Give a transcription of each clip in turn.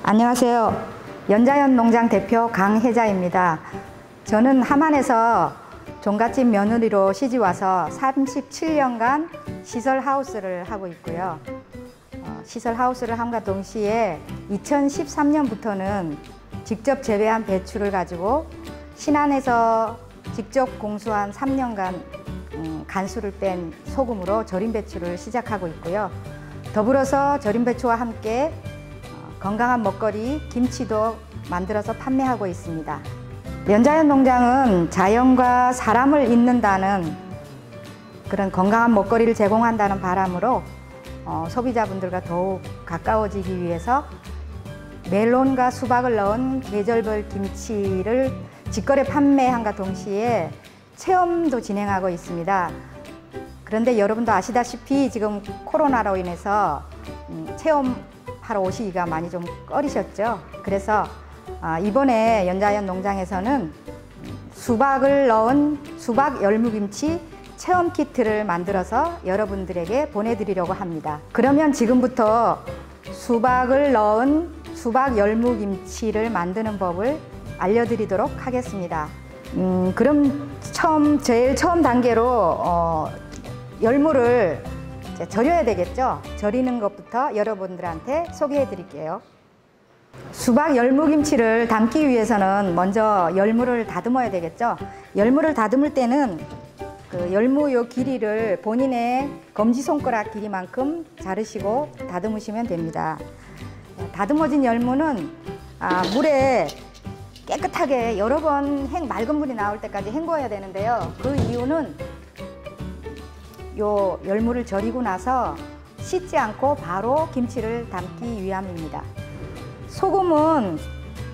안녕하세요. 연자연 농장 대표 강혜자입니다. 저는 함안에서 종갓집 며느리로 시집와서 37년간 시설하우스를 하고 있고요. 시설하우스를 함과 동시에 2013년부터는 직접 재배한 배추를 가지고 신안에서 직접 공수한 3년간 간수를 뺀 소금으로 절인 배추를 시작하고 있고요. 더불어서 절인 배추와 함께 건강한 먹거리, 김치도 만들어서 판매하고 있습니다. 연자연 농장은 자연과 사람을 잇는다는 그런 건강한 먹거리를 제공한다는 바람으로 소비자분들과 더욱 가까워지기 위해서 멜론과 수박을 넣은 계절별 김치를 직거래 판매함과 동시에 체험도 진행하고 있습니다. 그런데 여러분도 아시다시피 지금 코로나로 인해서 체험하러 오시기가 많이 좀 꺼리셨죠. 그래서 이번에 연자연 농장에서는 수박을 넣은 수박 열무김치 체험 키트를 만들어서 여러분들에게 보내드리려고 합니다. 그러면 지금부터 수박을 넣은 수박 열무김치를 만드는 법을 알려드리도록 하겠습니다. 그럼 제일 처음 단계로 열무를 절여야 되겠죠? 절이는 것부터 여러분들한테 소개해 드릴게요. 수박 열무김치를 담기 위해서는 먼저 열무를 다듬어야 되겠죠? 열무를 다듬을 때는 그 열무 요 길이를 본인의 검지손가락 길이만큼 자르시고 다듬으시면 됩니다. 다듬어진 열무는 물에 깨끗하게 여러 번 맑은 물이 나올 때까지 헹궈야 되는데요. 그 이유는 요 열무를 절이고 나서 씻지 않고 바로 김치를 담기 위함입니다. 소금은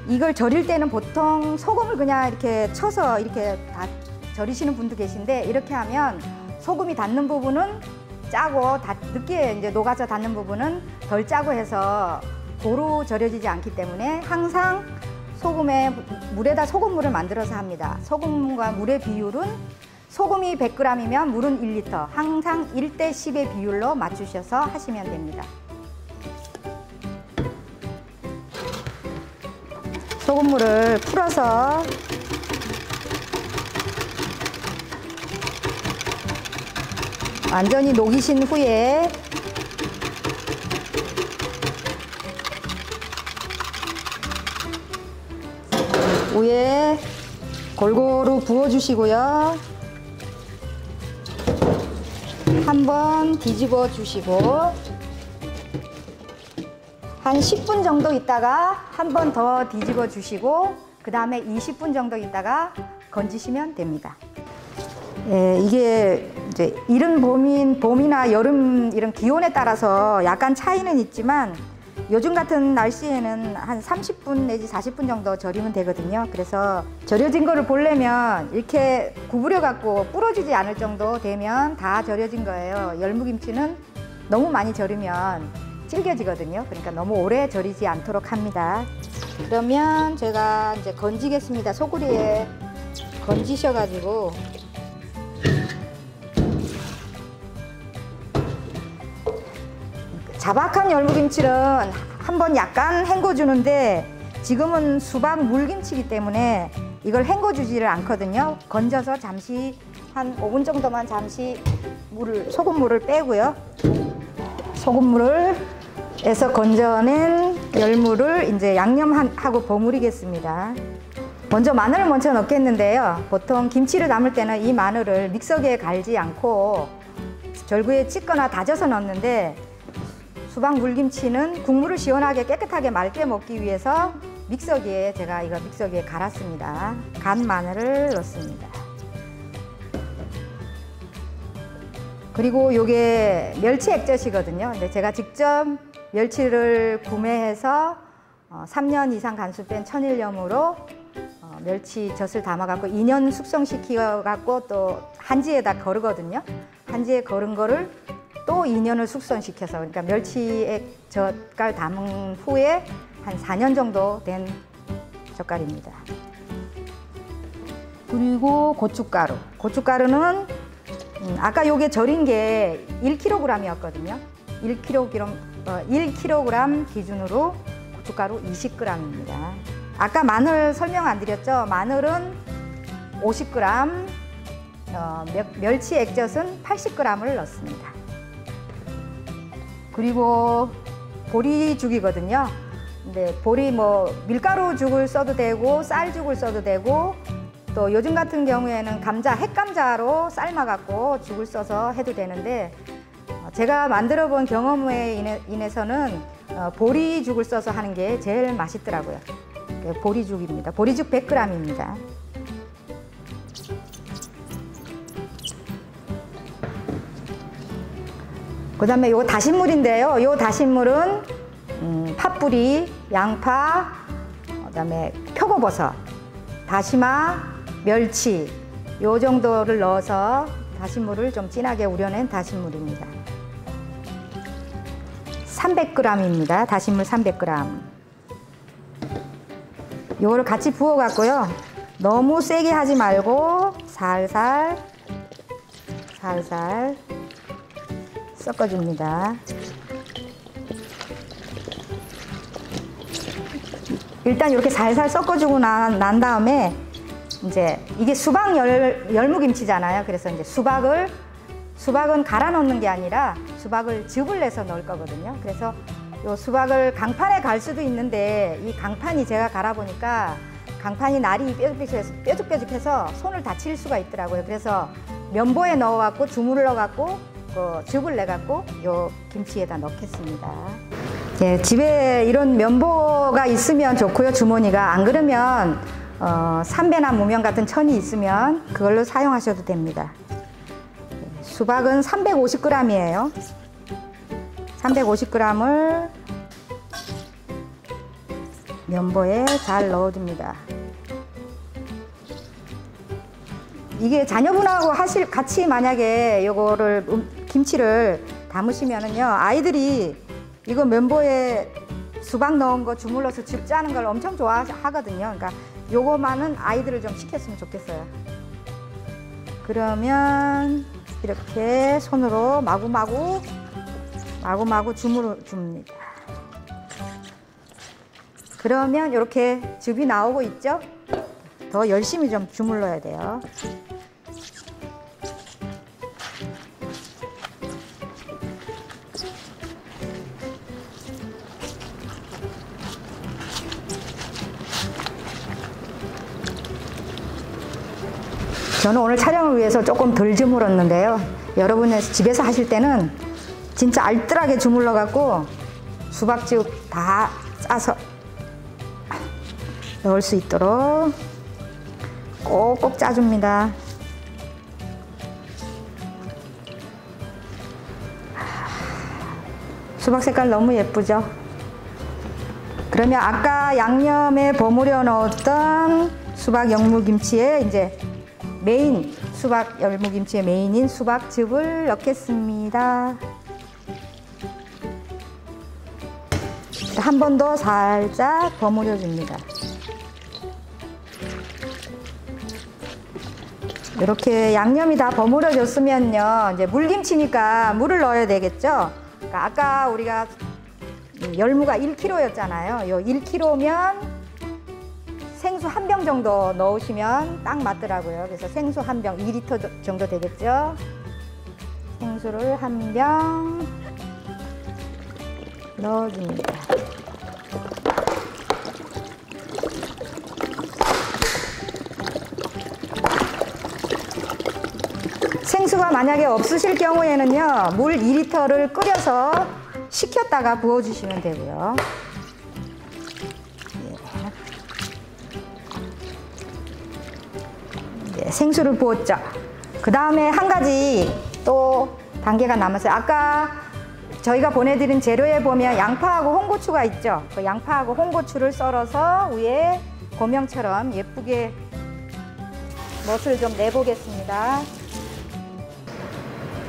이걸 절일 때는 보통 소금을 그냥 이렇게 쳐서 이렇게 다 절이시는 분도 계신데, 이렇게 하면 소금이 닿는 부분은 짜고 늦게 이제 녹아서 닿는 부분은 덜 짜고 해서 고루 절여지지 않기 때문에 항상 물에다 소금물을 만들어서 합니다. 소금과 물의 비율은 소금이 100g이면 물은 1리터, 항상 1대 10의 비율로 맞추셔서 하시면 됩니다. 소금물을 풀어서 완전히 녹이신 후에 위에 골고루 부어주시고요. 한번 뒤집어 주시고 한 10분 정도 있다가 한 번 더 뒤집어 주시고 그 다음에 20분 정도 있다가 건지시면 됩니다. 이게 이제 이른 봄이나 여름 이런 기온에 따라서 약간 차이는 있지만 요즘 같은 날씨에는 한 30분 내지 40분 정도 절이면 되거든요. 그래서 절여진 거를 보려면 이렇게 구부려 갖고 부러지지 않을 정도 되면 다 절여진 거예요. 열무김치는 너무 많이 절이면 질겨지거든요. 그러니까 너무 오래 절이지 않도록 합니다. 그러면 제가 이제 건지겠습니다. 소구리에 건지셔가지고 자박한 열무김치는 한번 약간 헹궈주는데 지금은 수박 물김치이기 때문에 이걸 헹궈주지를 않거든요. 건져서 잠시 한 5분 정도만 잠시 소금물을 빼고요. 소금물을 해서 건져낸 열무를 이제 양념하고 버무리겠습니다. 먼저 마늘을 먼저 넣겠는데요. 보통 김치를 담을 때는 이 마늘을 믹서기에 갈지 않고 절구에 찢거나 다져서 넣는데 수박 물김치는 국물을 시원하게 깨끗하게 맑게 먹기 위해서 제가 이거 믹서기에 갈았습니다. 간 마늘을 넣습니다. 그리고 요게 멸치 액젓이거든요. 근데 제가 직접 멸치를 구매해서 3년 이상 간수 뺀 천일염으로 멸치젓을 담아갖고 2년 숙성시켜갖고 또 한지에다 거르거든요. 한지에 거른 거를 또 2년을 숙성시켜서, 그러니까 멸치액 젓갈 담은 후에 한 4년 정도 된 젓갈입니다. 그리고 고춧가루는 아까 요게 절인 게 1kg이었거든요. 1kg 기준으로 고춧가루 20g입니다. 아까 마늘 설명 안 드렸죠? 마늘은 50g, 멸치 액젓은 80g을 넣습니다. 그리고 보리죽이거든요. 근데 보리 뭐 밀가루 죽을 써도 되고 쌀죽을 써도 되고 또 요즘 같은 경우에는 감자, 핵감자로 삶아갖고 죽을 써서 해도 되는데 제가 만들어 본 경험에 인해서는 보리죽을 써서 하는 게 제일 맛있더라고요. 보리죽입니다. 보리죽 100g입니다. 그 다음에 요거 다신물인데요. 요 다신물은 팥뿌리, 양파, 그 다음에 표고버섯, 다시마, 멸치 요 정도를 넣어서 다신물을 좀 진하게 우려낸 다신물입니다. 300g입니다. 다신물 300g. 요거를 같이 부어 갖고요. 너무 세게 하지 말고 살살 섞어줍니다. 일단 이렇게 살살 섞어주고 난 다음에 이제 이게 수박 열무김치잖아요. 그래서 이제 수박은 갈아 넣는 게 아니라 수박을 즙을 내서 넣을 거거든요. 그래서 요 수박을 강판에 갈 수도 있는데 이 강판이 제가 갈아보니까 강판이 날이 뾰족뾰족해서 손을 다칠 수가 있더라고요. 그래서 면보에 넣어갖고 주물러갖고 즙을 내갖고 요 김치에다 넣겠습니다. 예, 집에 이런 면보가 있으면 좋고요. 주머니가 안 그러면 삼배나 무명 같은 천이 있으면 그걸로 사용하셔도 됩니다. 수박은 350g이에요. 350g을 면보에 잘 넣어줍니다. 이게 자녀분하고 같이 만약에 요거를 김치를 담으시면은요, 아이들이 이거 면보에 수박 넣은 거 주물러서 즙 짜는 걸 엄청 좋아하거든요. 그러니까 요거만은 아이들을 좀 시켰으면 좋겠어요. 그러면 이렇게 손으로 마구마구 주물러 줍니다. 그러면 이렇게 즙이 나오고 있죠? 더 열심히 좀 주물러야 돼요. 저는 오늘 촬영을 위해서 조금 덜 주물렀는데요. 여러분 집에서 하실 때는 진짜 알뜰하게 주물러 갖고 수박즙 다 짜서 넣을 수 있도록 꼭꼭 짜줍니다. 수박 색깔 너무 예쁘죠? 그러면 아까 양념에 버무려 넣었던 수박 열무김치에 이제 메인 수박 열무김치의 메인인 수박즙을 넣겠습니다. 한 번 더 살짝 버무려 줍니다. 이렇게 양념이 다 버무려졌으면요, 이제 물김치니까 물을 넣어야 되겠죠. 그러니까 아까 우리가 열무가 1kg였잖아요. 요 1kg면 생수 1병 정도 넣으시면 딱 맞더라고요. 그래서 생수 1병, 2리터 정도 되겠죠. 생수를 1병 넣어줍니다. 생수가 만약에 없으실 경우에는요, 물 2리터를 끓여서 식혔다가 부어주시면 되고요. 생수를 부었죠. 그 다음에 한 가지 또 단계가 남았어요. 아까 저희가 보내드린 재료에 보면 양파하고 홍고추가 있죠. 그 양파하고 홍고추를 썰어서 위에 고명처럼 예쁘게 멋을 좀 내보겠습니다.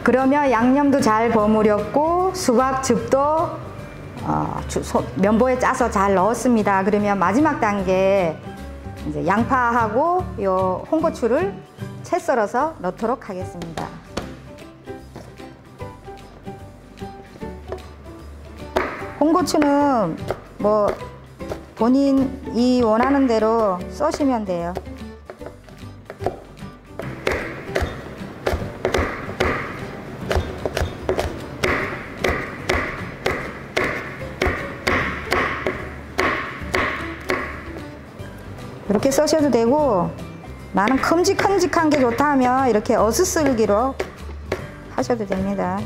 그러면 양념도 잘 버무렸고 수박즙도 면보에 짜서 잘 넣었습니다. 그러면 마지막 단계 이제 양파하고 요 홍고추를 채 썰어서 넣도록 하겠습니다. 홍고추는 뭐 본인이 원하는 대로 써시면 돼요. 이렇게 써셔도 되고, 나는 큼직큼직한 게 좋다 하면 이렇게 어슷썰기로 하셔도 됩니다.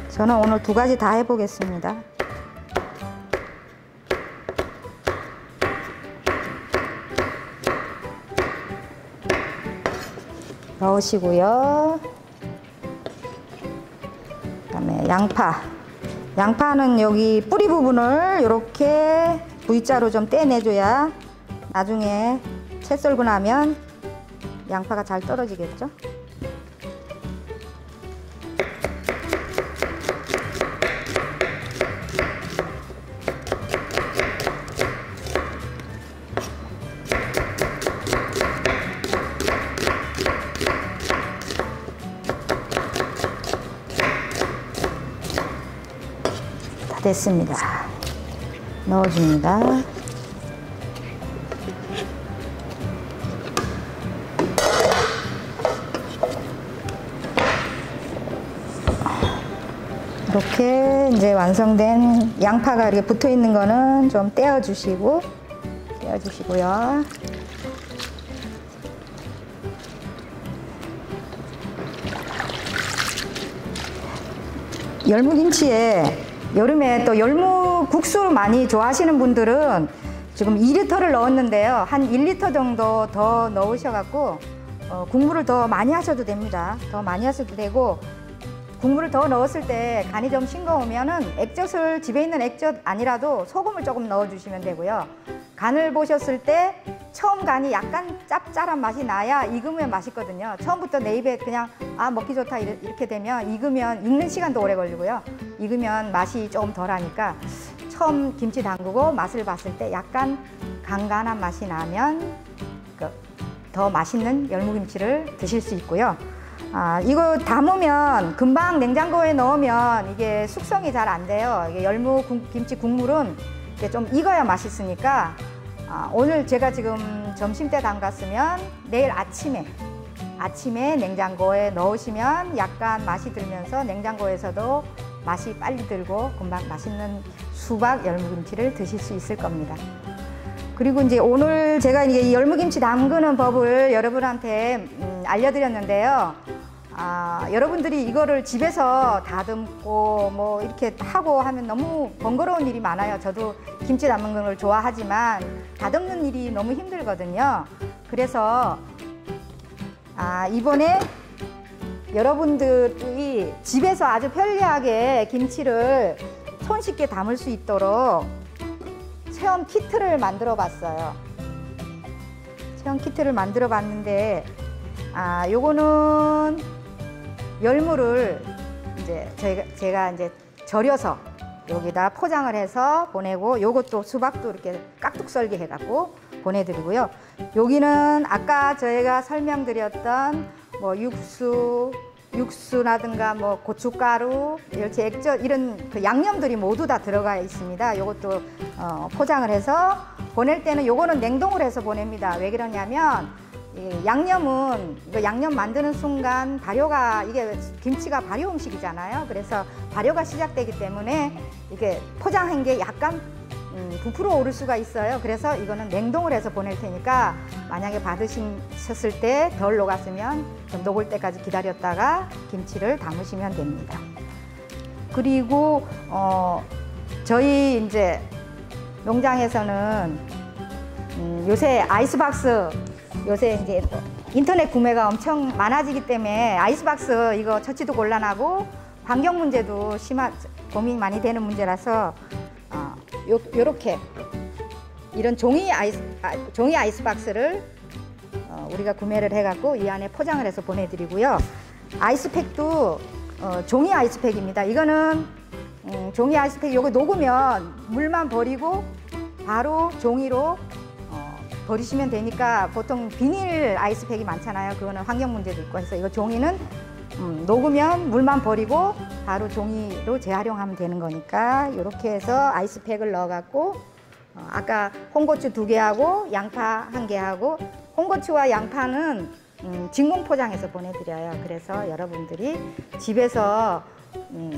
저는 오늘 두 가지 다 해보겠습니다. 넣으시고요. 그다음에 양파는 여기 뿌리 부분을 이렇게 V자로 좀 떼내줘야 나중에 채 썰고 나면 양파가 잘 떨어지겠죠. 다 됐습니다. 넣어줍니다. 이렇게 이제 완성된 양파가 이렇게 붙어 있는 거는 좀 떼어주시고요. 열무김치에 여름에 또 열무국수 많이 좋아하시는 분들은 지금 2리터를 넣었는데요. 한 1리터 정도 더 넣으셔갖고 국물을 더 많이 하셔도 됩니다. 더 많이 하셔도 되고, 국물을 더 넣었을 때 간이 좀 싱거우면은 액젓을, 집에 있는 액젓 아니라도 소금을 조금 넣어주시면 되고요. 간을 보셨을 때 처음 간이 약간 짭짤한 맛이 나야 익으면 맛있거든요. 처음부터 내 입에 그냥 먹기 좋다 이렇게 되면 익는 시간도 오래 걸리고요. 익으면 맛이 조금 덜하니까 처음 김치 담그고 맛을 봤을 때 약간 간간한 맛이 나면 더 맛있는 열무김치를 드실 수 있고요. 이거 담으면 금방 냉장고에 넣으면 이게 숙성이 잘 안 돼요. 이게 열무김치 국물은 이게 좀 익어야 맛있으니까 오늘 제가 지금 점심때 담갔으면 내일 아침에 냉장고에 넣으시면 약간 맛이 들면서 냉장고에서도 맛이 빨리 들고 금방 맛있는 수박 열무김치를 드실 수 있을 겁니다. 그리고 이제 오늘 제가 이제 열무김치 담그는 법을 여러분한테 알려드렸는데요. 여러분들이 이거를 집에서 다듬고 뭐 이렇게 하고 하면 너무 번거로운 일이 많아요. 저도 김치 담는 걸 좋아하지만 다듬는 일이 너무 힘들거든요. 그래서 이번에 여러분들이 집에서 아주 편리하게 김치를 손쉽게 담을 수 있도록 체험 키트를 만들어 봤어요. 체험 키트를 만들어 봤는데 요거는 열무를 이제 제가 이제 절여서 여기다 포장을 해서 보내고, 요것도 수박도 이렇게 깍둑 썰기 해갖고 보내드리고요. 여기는 아까 저희가 설명드렸던 뭐 육수라든가 뭐 고춧가루, 이렇게 액젓 이런 그 양념들이 모두 다 들어가 있습니다. 요것도 포장을 해서 보낼 때는 요거는 냉동을 해서 보냅니다. 왜 그러냐면 양념은 이거 양념 만드는 순간 발효가, 이게 김치가 발효 음식이잖아요. 그래서 발효가 시작되기 때문에 이게 포장한 게 약간 부풀어 오를 수가 있어요. 그래서 이거는 냉동을 해서 보낼 테니까 만약에 받으셨을 때 덜 녹았으면 좀 녹을 때까지 기다렸다가 김치를 담으시면 됩니다. 그리고 저희 이제 농장에서는 요새 아이스박스, 요새 이제 인터넷 구매가 엄청 많아지기 때문에 아이스박스 이거 처치도 곤란하고 환경 문제도 고민 많이 되는 문제라서 요렇게 이런 종이 아이스박스를 우리가 구매를 해갖고 이 안에 포장을 해서 보내드리고요. 아이스팩도 종이 아이스팩입니다. 이거는 종이 아이스팩, 요거 녹으면 물만 버리고 바로 종이로 버리시면 되니까, 보통 비닐 아이스팩이 많잖아요. 그거는 환경 문제도 있고 해서 이거 종이는 녹으면 물만 버리고 바로 종이로 재활용하면 되는 거니까 이렇게 해서 아이스팩을 넣어갖고 아까 홍고추 2개하고 양파 1개하고 홍고추와 양파는 진공 포장해서 보내드려요. 그래서 여러분들이 집에서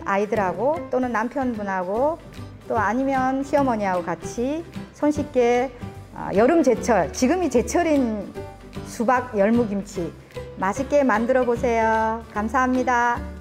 아이들하고 또는 남편분하고 또 아니면 시어머니하고 같이 손쉽게 여름 제철, 지금이 제철인 수박 열무김치 맛있게 만들어 보세요. 감사합니다.